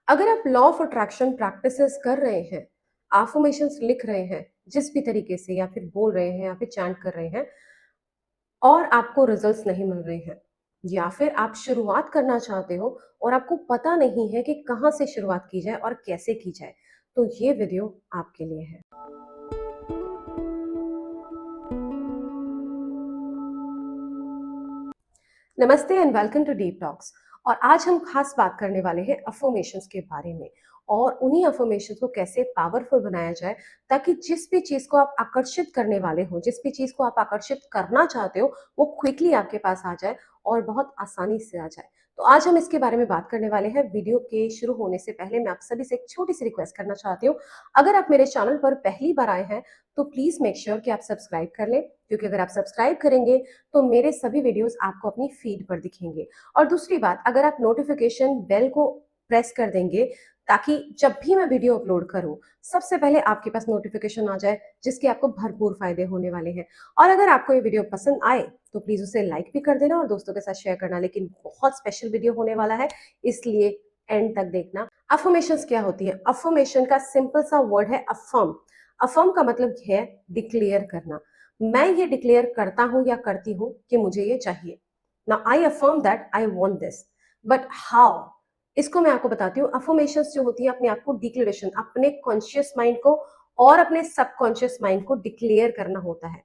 अगर आप law of attraction practices कर रहे हैं, अफर्मेशंस लिख रहे हैं, जिस भी तरीके से या फिर बोल रहे हैं या फिर चैंट कर रहे हैं और आपको रिजल्ट्स नहीं मिल रहे हैं, या फिर आप शुरुआत करना चाहते हो और आपको पता नहीं है कि कहाँ से शुरुआत की जाए और कैसे की जाए, तो ये वीडियो आपके लिए है। Namaste and welcome to Deep Talks. और आज हम खास बात करने वाले हैं अफर्मेशंस के बारे में और उन्हीं अफर्मेशंस को कैसे पावरफुल बनाया जाए ताकि जिस भी चीज को आप आकर्षित करने वाले हो, जिस भी चीज को आप आकर्षित करना चाहते हो, वो क्विकली आपके पास आ जाए और बहुत आसानी से आ जाए। तो आज हम इसके बारे में बात करने वाले हैं। वीडियो के शुरू होने से पहले मैं आप सभी से एक छोटी सी रिक्वेस्ट करना चाहती हूँ। अगर आप मेरे चैनल पर पहली बार आए हैं तो प्लीज मेक श्योर कि आप सब्सक्राइब कर लें, क्योंकि अगर आप सब्सक्राइब करेंगे तो मेरे सभी वीडियोस आपको अपनी फीड पर दिखेंगे। और दूसरी बात, अगर आप नोटिफिकेशन बेल को प्रेस कर देंगे ताकि जब भी मैं वीडियो अपलोड करूं सबसे पहले आपके पास नोटिफिकेशन आ जाए, जिसके आपको भरपूर फायदे होने वाले हैं। और अगर आपको ये वीडियो पसंद आए तो प्लीज उसे लाइक भी कर देना और दोस्तों के साथ शेयर करना। लेकिन बहुत स्पेशल वीडियो होने वाला है, इसलिए एंड तक देखना। अफर्मेशंस क्या होती है? अफर्मेशन का सिंपल सा वर्ड है अफर्म। अफर्म का मतलब है डिक्लेयर करना। मैं ये डिक्लेयर करता हूं या करती हूं कि मुझे ये चाहिए। Now I affirm that I want this, but how? इसको मैं आपको बताती हूँ। अफर्मेशंस जो होती है, अपने आप को डिक्लेरेशन, अपने कॉन्शियस माइंड को और अपने सबकॉन्शियस माइंड को डिक्लेयर करना होता है।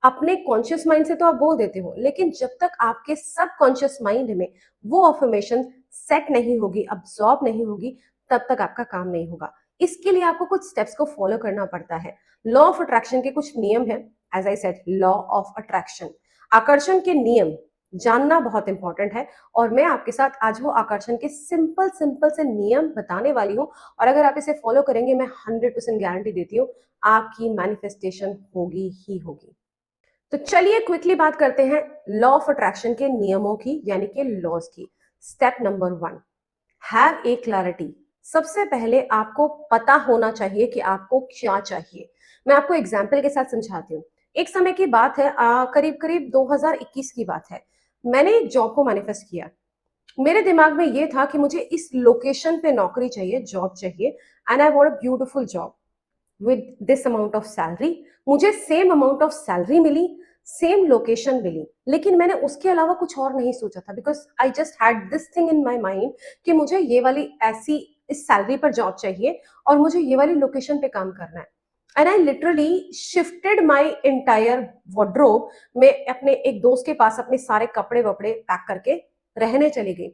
अपने कॉन्शियस माइंड से तो आप बोल देते हो, लेकिन जब तक आपके सबकॉन्शियस माइंड में वो अफर्मेशन सेट नहीं होगी, अब्सॉर्ब नहीं होगी, तब तक आपका काम नहीं होगा। इसके लिए आपको कुछ स्टेप्स को फॉलो करना पड़ता है। लॉ ऑफ अट्रैक्शन के कुछ नियम है। As I said, law of attraction, आकर्षण के नियम जानना बहुत इंपॉर्टेंट है। और मैं आपके साथ आज वो आकर्षण के सिंपल सिंपल से नियम बताने वाली हूँ। और अगर आप इसे फॉलो करेंगे, मैं 100% गारंटी देती हूँ आपकी मैनिफेस्टेशन होगी ही होगी। तो चलिए क्विकली बात करते हैं लॉ ऑफ अट्रैक्शन के नियमों की, यानी कि लॉज की। Step number 1, have a clarity. सबसे पहले आपको पता होना चाहिए कि आपको क्या चाहिए। मैं आपको एग्जाम्पल के साथ समझाती हूँ। एक समय की बात है, करीब करीब 2021 की बात है। मैंने एक जॉब को मैनिफेस्ट किया। मेरे दिमाग में ये था कि मुझे इस लोकेशन पे नौकरी चाहिए, जॉब चाहिए, and I want a beautiful job with this amount of salary. मुझे सेम अमाउंट ऑफ सैलरी मिली, सेम लोकेशन मिली, लेकिन मैंने उसके अलावा कुछ और नहीं सोचा था, because I just had this thing in my mind कि मुझे ये वाली ऐसी इस सैलरी पर जॉब चाहिए और मुझे ये वाली लोकेशन पे काम करना है। And I literally shifted my entire wardrobe. मैं अपने एक दोस्त के पास अपने सारे कपड़े वपड़े पैक करके रहने चली गई।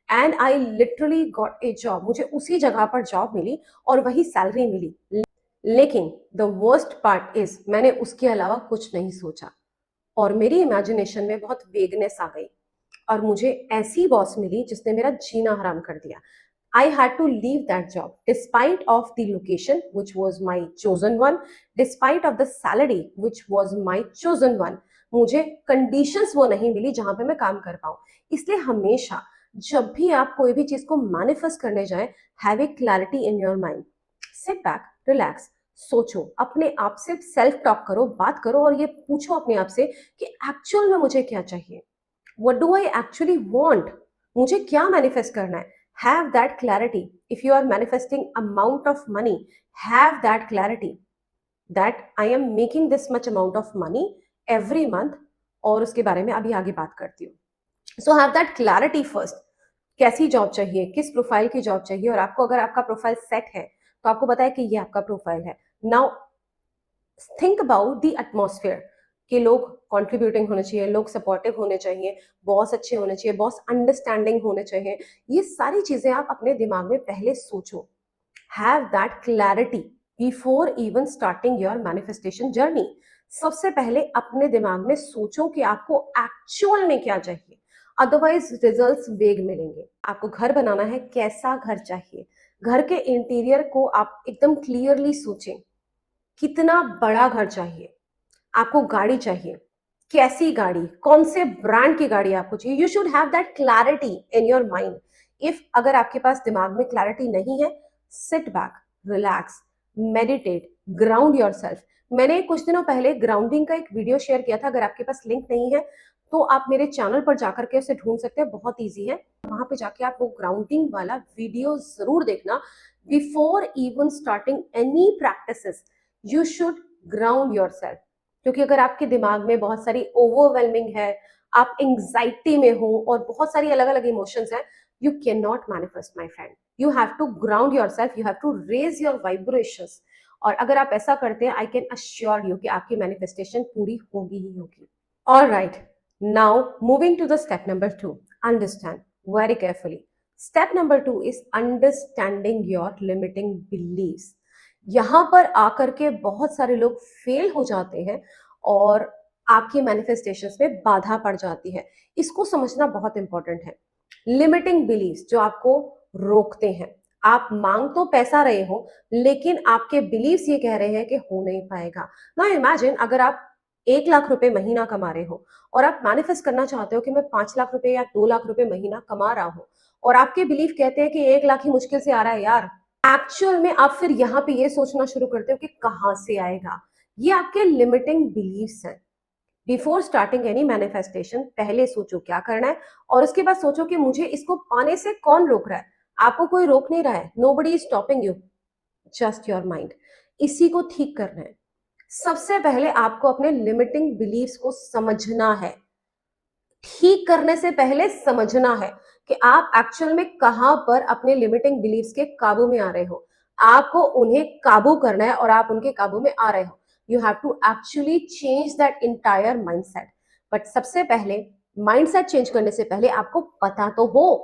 And I literally got a job. मुझे उसी जगह पर जॉब मिली और वही सैलरी मिली। लेकिन द वर्स्ट पार्ट इज, मैंने उसके अलावा कुछ नहीं सोचा और मेरी इमेजिनेशन में बहुत वेगनेस आ गई और मुझे ऐसी बॉस मिली जिसने मेरा जीना हराम कर दिया। I had to leave that job despite of the location which was my chosen one, despite of the salary which was my chosen one। मुझे कंडीशंस वो नहीं मिली जहां पे मैं काम कर पाऊं। इसलिए हमेशा जब भी आप कोई भी चीज को मैनिफेस्ट करने जाए, have a clarity in your mind. Sit back, relax, सोचो, अपने आप से सेल्फ टॉक करो, बात करो और ये पूछो अपने आप से कि एक्चुअल में मुझे क्या चाहिए। What do I actually want? मुझे क्या मैनिफेस्ट करना है? Have that clarity. If you are manifesting amount of money, have that clarity that I am making this much amount of money every month. और उसके बारे में अभी आगे बात करती हूँ। So have that clarity first. कैसी जॉब चाहिए, किस प्रोफाइल की जॉब चाहिए, और आपको अगर आपका प्रोफाइल सेट है तो आपको पता है कि ये आपका प्रोफाइल है। Now think about the atmosphere, कि लोग कंट्रीब्यूटिंग होने चाहिए, लोग सपोर्टिव होने चाहिए, बॉस अच्छे होने चाहिए, बॉस अंडरस्टैंडिंग होने चाहिए। ये सारी चीजें आप अपने दिमाग में पहले सोचो। Have that clarity before even starting your manifestation journey. सबसे पहले अपने दिमाग में सोचो कि आपको एक्चुअल में क्या चाहिए, अदरवाइज रिजल्ट्स वेग मिलेंगे। आपको घर बनाना है, कैसा घर चाहिए? घर के इंटीरियर को आप एकदम क्लियरली सोचें। कितना बड़ा घर चाहिए? आपको गाड़ी चाहिए, कैसी गाड़ी, कौन से ब्रांड की गाड़ी आपको चाहिए? You should have that clarity in your mind. If अगर आपके पास दिमाग में क्लैरिटी नहीं है, sit back, relax, meditate, ground yourself. मैंने कुछ दिनों पहले ग्राउंडिंग का एक वीडियो शेयर किया था। अगर आपके पास लिंक नहीं है तो आप मेरे चैनल पर जाकर के उसे ढूंढ सकते हैं, बहुत ईजी है। वहां पे जाके आप वो ग्राउंडिंग वाला वीडियो जरूर देखना। Before even starting any practices you should ground yourself, क्योंकि अगर आपके दिमाग में बहुत सारी ओवरवेलमिंग है, आप एंग्जाइटी में हो और बहुत सारी अलग अलग इमोशंस हैं, you can not manifest my friend. You have to ground your self, you have to raise your vibrations. और अगर आप ऐसा करते हैं, आई कैन अश्योर यू कि आपकी मैनिफेस्टेशन पूरी होगी ही होगी। All right, now moving to the step number 2. Understand very carefully. Step number 2 is understanding your limiting beliefs. यहां पर आकर के बहुत सारे लोग फेल हो जाते हैं और आपकी मैनिफेस्टेशंस में बाधा पड़ जाती है। इसको समझना बहुत इंपॉर्टेंट है। लिमिटिंग बिलीव्स जो आपको रोकते हैं, आप मांग तो पैसा रहे हो लेकिन आपके बिलीव्स ये कह रहे हैं कि हो नहीं पाएगा। ना इमेजिन अगर आप 1 लाख रुपए महीना कमा रहे हो और आप मैनिफेस्ट करना चाहते हो कि मैं 5 लाख रुपए या 2 लाख रुपए महीना कमा रहा हूं, और आपके बिलीफ कहते हैं कि 1 लाख ही मुश्किल से आ रहा है यार। एक्चुअल में आप फिर यहाँ पे ये सोचना शुरू करते हो कि कहाँ से आएगा। ये आपके लिमिटिंग बिलीव्स हैं। बिफोर स्टार्टिंग एनी मैनिफेस्टेशन पहले सोचो क्या करना है, और उसके बाद सोचो कि मुझे इसको पाने से कौन रोक रहा है। आपको कोई रोक नहीं रहा है, nobody is stopping you, just your mind. इसी को ठीक करना है। सबसे पहले आपको अपने लिमिटिंग बिलीव्स को समझना है। ठीक करने से पहले समझना है कि आप एक्चुअल में कहां पर अपने लिमिटिंग बिलीव्स के काबू में आ रहे हो। आपको उन्हें काबू करना है और आप उनके काबू में आ रहे हो। You have to actually change that entire mindset. But सबसे पहले माइंडसेट चेंज करने से पहले आपको पता तो हो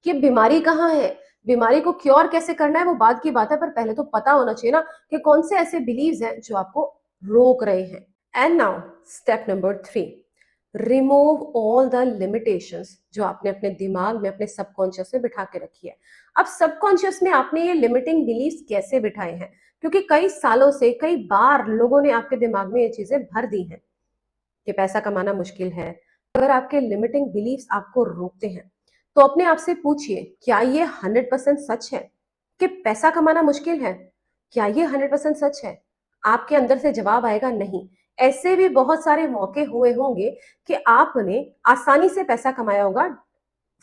कि बीमारी कहाँ है। बीमारी को क्योर कैसे करना है वो बात की बात है, पर पहले तो पता होना चाहिए ना कि कौन से ऐसे बिलीव्स हैं जो आपको रोक रहे हैं। And now step number 3, remove all the limitations जो आपने अपने दिमाग में, अपने सबकॉन्शियस में बिठा के रखी है। अब सबकॉन्शियस में आपने ये लिमिटिंग बिलीव्स कैसे बिठाए हैं? क्योंकि कई सालों से, कई बार लोगों ने आपके दिमाग में ये चीजें भर दी हैं कि पैसा कमाना मुश्किल है। अगर आपके लिमिटिंग बिलीव्स आपको रोकते हैं तो अपने आप से पूछिए, क्या ये 100% सच है कि पैसा कमाना मुश्किल है? क्या ये 100% सच है? आपके अंदर से जवाब आएगा नहीं। ऐसे भी बहुत सारे मौके हुए होंगे कि आपने आसानी से पैसा कमाया होगा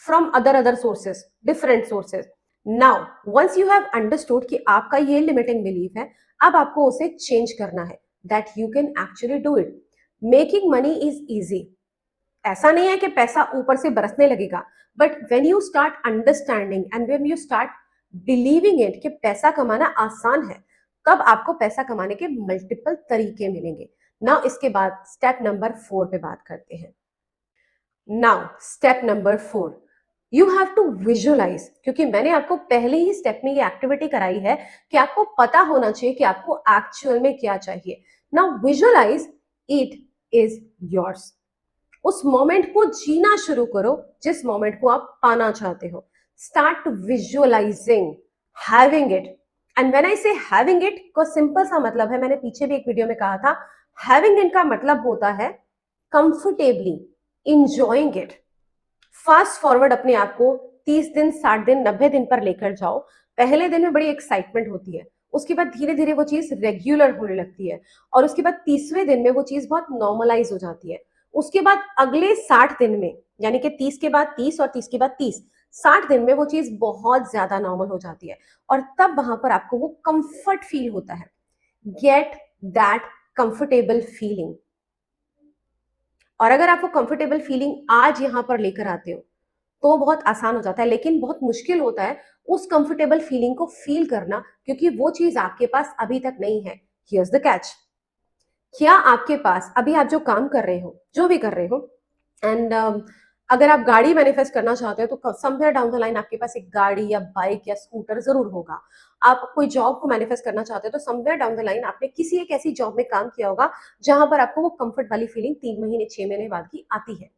from other sources, different sources. Now once you have understood कि आपका ये लिमिटिंग बिलीफ है, अब आपको उसे चेंज करना है। That you can actually do it. Making money is easy. ऐसा नहीं है कि पैसा ऊपर से बरसने लगेगा, but when you start understanding and when you start believing it कि पैसा कमाना आसान है, तब आपको पैसा कमाने के मल्टीपल तरीके मिलेंगे। नाउ इसके बाद स्टेप नंबर 4 पे बात करते हैं। Now step number 4, you have to visualise. क्योंकि मैंने आपको पहले ही स्टेप में ये एक्टिविटी कराई है कि आपको पता होना चाहिए कि आपको एक्चुअल में क्या चाहिए। Now visualise it is yours. उस मोमेंट को जीना शुरू करो जिस मोमेंट को आप पाना चाहते हो। Start visualising having it. And when I से हैविंग इट को सिंपल सा मतलब है, मैंने पीछे भी एक वीडियो में कहा था, हैविंग इट का मतलब होता है comfortably enjoying it. Fast forward अपने आप को 30 दिन, 60 दिन, 90 दिन पर लेकर जाओ। पहले दिन में बड़ी एक्साइटमेंट होती है, उसके बाद धीरे धीरे वो चीज रेगुलर होने लगती है, और उसके बाद 30वें दिन में वो चीज बहुत नॉर्मलाइज हो जाती है। उसके बाद अगले 60 दिन में, यानी कि 30 के बाद 30 और 30 के बाद 30, 60 दिन में वो चीज बहुत ज्यादा नॉर्मल हो जाती है, और तब वहां पर आपको वो कंफर्ट फील होता है। Get that comfortable feeling. और अगर आपको कंफर्टेबल फीलिंग आज यहां पर लेकर आते हो तो बहुत आसान हो जाता है, लेकिन बहुत मुश्किल होता है उस कंफर्टेबल फीलिंग को फील करना, क्योंकि वो चीज आपके पास अभी तक नहीं है। Here's the catch. क्या आपके पास अभी आप जो काम कर रहे हो, जो भी कर रहे हो, एंड अगर आप गाड़ी मैनिफेस्ट करना चाहते हो तो समवेयर डाउन द लाइन आपके पास एक गाड़ी या बाइक या स्कूटर जरूर होगा। आप कोई जॉब को मैनिफेस्ट करना चाहते हो तो समवेयर डाउन द लाइन आपने किसी एक ऐसी जॉब में काम किया होगा जहां पर आपको वो कंफर्ट वाली फीलिंग 3 महीने, 6 महीने बाद की आती है।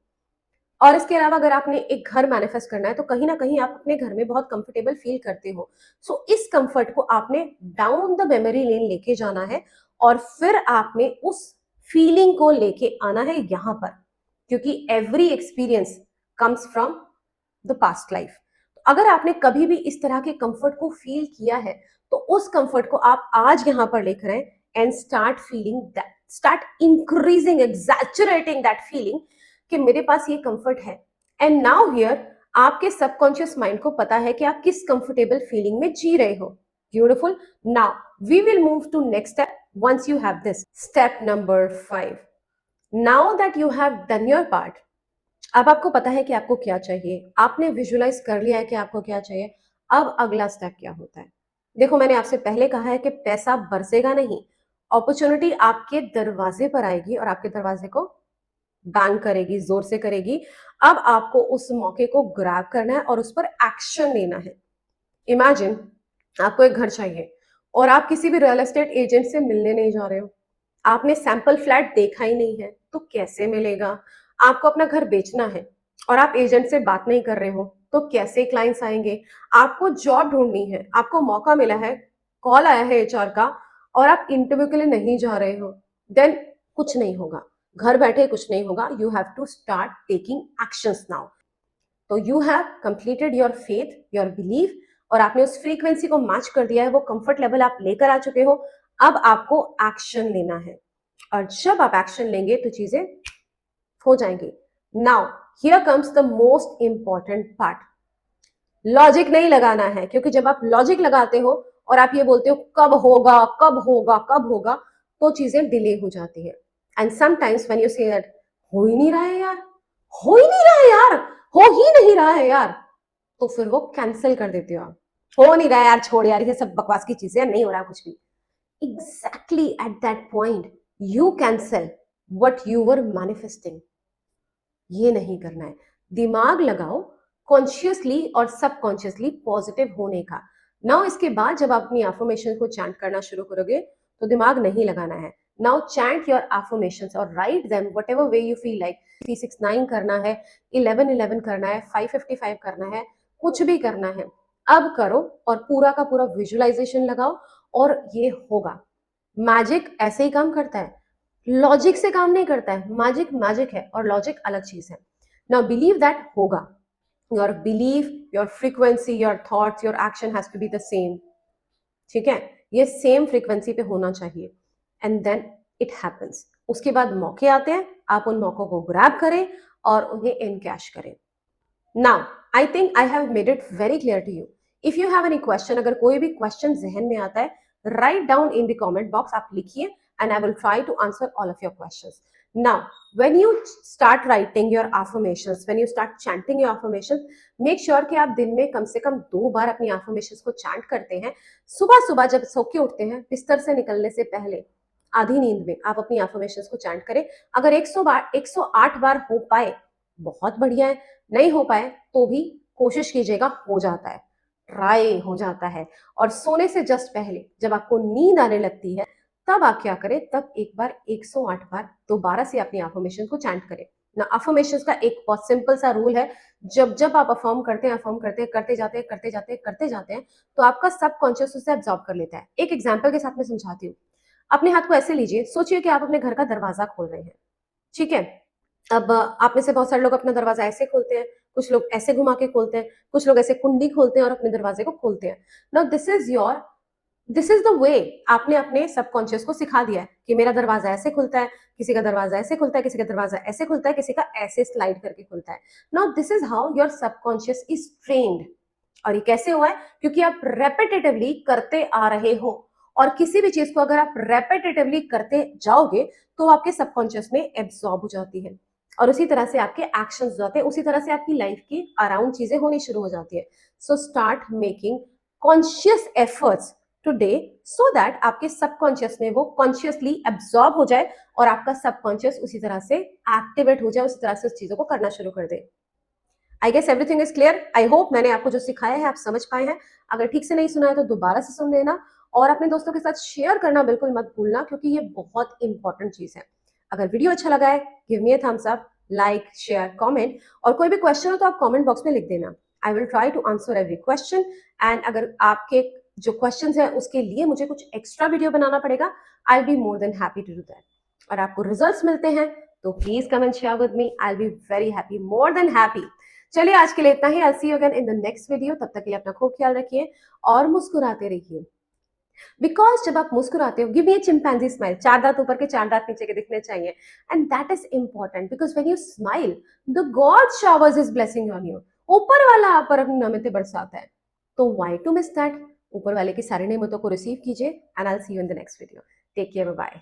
और इसके अलावा अगर आपने एक घर मैनिफेस्ट करना है तो कहीं ना कहीं आप अपने घर में बहुत कंफर्टेबल फील करते हो। सो इस कंफर्ट को आपने डाउन द मेमोरी लेन लेके जाना है, और फिर आपने उस फीलिंग को लेके आना है यहां पर, क्योंकि every experience comes from the past life. अगर आपने कभी भी इस तरह के कंफर्ट को फील किया है तो उस कंफर्ट को आप आज यहां पर लेकर आए and start feeling that, start increasing, exaggerating that feeling कि मेरे पास ये कंफर्ट है। एंड नाउ हियर आपके सबकॉन्शियस माइंड को पता है कि आप किस कंफर्टेबल फीलिंग में जी रहे हो। Beautiful. Now we will move to next step once you have this. Step number 5। Now that you have done your part, अब आपको पता है कि आपको क्या चाहिए, आपने विजुलाइज कर लिया है कि आपको क्या चाहिए। अब अगला स्टेप क्या होता है? देखो, मैंने आपसे पहले कहा है कि पैसा बरसेगा नहीं, अपॉर्चुनिटी आपके दरवाजे पर आएगी और आपके दरवाजे को बैंग करेगी, जोर से करेगी। अब आपको उस मौके को ग्रैब करना है और उस पर एक्शन लेना है। इमेजिन आपको एक घर चाहिए और आप किसी भी रियल एस्टेट एजेंट से मिलने नहीं जा रहे हो, आपने सैंपल फ्लैट देखा ही नहीं है, तो कैसे मिलेगा? आपको अपना घर बेचना है और आप एजेंट से बात नहीं कर रहे हो, तो कैसे क्लाइंट्स आएंगे? आपको जॉब ढूंढनी है, आपको मौका मिला है, कॉल आया है एचआर का और आप इंटरव्यू के लिए नहीं जा रहे हो, देन कुछ नहीं होगा, घर बैठे कुछ नहीं होगा। You have to start taking actions now. तो you have completed your faith, your belief, और आपने उस फ्रीक्वेंसी को मैच कर दिया है, वो कंफर्ट लेवल आप लेकर आ चुके हो। अब आपको एक्शन लेना है और जब आप एक्शन लेंगे तो चीजें हो जाएंगी। Now here comes the most important part. Logic नहीं लगाना है, क्योंकि जब आप लॉजिक लगाते हो और आप ये बोलते हो कब होगा कब होगा कब होगा, तो चीजें डिले हो जाती है। And sometimes when you say that हो ही नहीं रहा है यार, हो ही नहीं रहा है यार, हो ही नहीं रहा है यार, तो फिर वो कैंसिल कर देते हो आप। हो नहीं रहा है यार, छोड़ यार, ये सब बकवास की चीजें, नहीं हो रहा कुछ भी। Exactly at that point you cancel what you were manifesting. ये नहीं करना है। दिमाग लगाओ कॉन्शियसली और सबकॉन्शियसली पॉजिटिव होने का। नाउ इसके बाद जब आप अपनी अफर्मेशन को चैंट करना शुरू करोगे तो दिमाग नहीं लगाना है। नाउ चैंट योर अफर्मेशंस और write them whatever way you feel like. 369 करना है, 1111 करना है, 555 करना है, कुछ भी करना है, अब करो और पूरा का पूरा विजुअलाइजेशन लगाओ और ये होगा। मैजिक ऐसे ही काम करता है, लॉजिक से काम नहीं करता है। मैजिक मैजिक है और लॉजिक अलग चीज है। नाउ बिलीव दैट होगा। Your believe, your frequency, your thoughts, your action has to be the same. ठीक है, ये सेम फ्रीक्वेंसी पे होना चाहिए एंड देन इट हैपेंस। उसके बाद मौके आते हैं, आप उन मौकों को ग्रैब करें और उन्हें इनकैश करें। Now I think I have made it very clear to you. If you have any question, अगर कोई भी क्वेश्चन जहन में आता है, write down in the comment box, आप लिखिए and I will try to answer all of your questions. Now when you start writing your affirmations, when you start chanting your affirmations, make sure कि आप दिन में कम से कम 2 बार अपनी affirmations को chant करते हैं। सुबह सुबह जब सो के उठते हैं, बिस्तर से निकलने से पहले आधी नींद में आप अपनी affirmations को chant करें। अगर 100 बार 108 बार हो पाए बहुत बढ़िया है, नहीं हो पाए तो भी कोशिश कीजिएगा, हो जाता है, ट्राई हो जाता है। और सोने से जस्ट पहले जब आपको नींद आने लगती है, तब आप क्या करें, तब एक बार 108 बार दोबारा से अपनी अफर्मेशन को चैंट करें ना। अफर्मेशन का एक बहुत सिंपल सा रूल है, जब जब आप अफर्म करते हैं, अफर्म करते हैं, करते जाते हैं, करते जाते हैं, करते जाते हैं, तो आपका सबकॉन्शियस उसे एब्जॉर्ब कर लेता है। एक एग्जांपल के साथ मैं समझाती हूँ। अपने हाथ को ऐसे लीजिए, सोचिए कि आप अपने घर का दरवाजा खोल रहे हैं। ठीक है, अब आप में से बहुत सारे लोग अपना दरवाजा ऐसे खोलते हैं, कुछ लोग ऐसे घुमा के खोलते हैं, कुछ लोग ऐसे कुंडी खोलते हैं और अपने दरवाजे को खोलते हैं। Now this is the way. आपने अपने सबकॉन्शियस को सिखा दिया है कि मेरा दरवाजा ऐसे खुलता है, किसी का दरवाजा ऐसे खुलता है, किसी का दरवाजा ऐसे खुलता है, किसी का ऐसे स्लाइड करके खुलता है। Now this is how your subconscious is trained. और ये कैसे हुआ है? क्योंकि आप रेपिटेटिवली करते आ रहे हो, और किसी भी चीज को अगर आप रेपिटेटिवली करते जाओगे तो आपके सबकॉन्शियस में एब्सॉर्ब हो जाती है और उसी तरह से आपके एक्शंस हो जाते हैं, उसी तरह से आपकी लाइफ की अराउंड चीजें होनी शुरू हो जाती है। So start making conscious efforts today so that आपके सबकॉन्शियस में वो कॉन्शियसली एब्सॉर्ब हो जाए और आपका सबकॉन्शियस उसी तरह से एक्टिवेट हो जाए, उसी तरह से उस चीजों को करना शुरू कर दे। I guess everything is clear. I hope मैंने आपको जो सिखाया है आप समझ पाए हैं। अगर ठीक से नहीं सुना है तो दोबारा से सुन लेना और अपने दोस्तों के साथ शेयर करना बिल्कुल मत भूलना, क्योंकि ये बहुत इंपॉर्टेंट चीज है। अगर वीडियो अच्छा लगा है, give me a thumbs up, like, share, comment, और कोई भी क्वेश्चन हो तो आप कमेंट बॉक्स में लिख देना। I will try to answer every question. And अगर आपके जो क्वेश्चन है उसके लिए मुझे कुछ एक्स्ट्रा वीडियो बनाना पड़ेगा, I will be more than happy to do that. और आपको रिजल्ट्स मिलते हैं तो please come and share with me, I will be very happy, more than happy. चलिए आज के लिए इतना ही। I see you again in the next video. तब तक के लिए अपना खूब ख्याल रखिए और मुस्कुराते रहिए। बिकॉज जब आप मुस्कुराते हो, गिव मी अ चिंपैंजी स्माइल, 4 दांत ऊपर के 4 दांत नीचे के दिखने चाहिए। And that is important because when you smile the God showers his blessing on you. ऊपर वाला आप पर अपनी नेमतें बरसाता है। तो व्हाई टू मिस दैट? ऊपर वाले की सारी नेमतों को रिसीव कीजिए and I will see you in the next video. Take care, bye bye.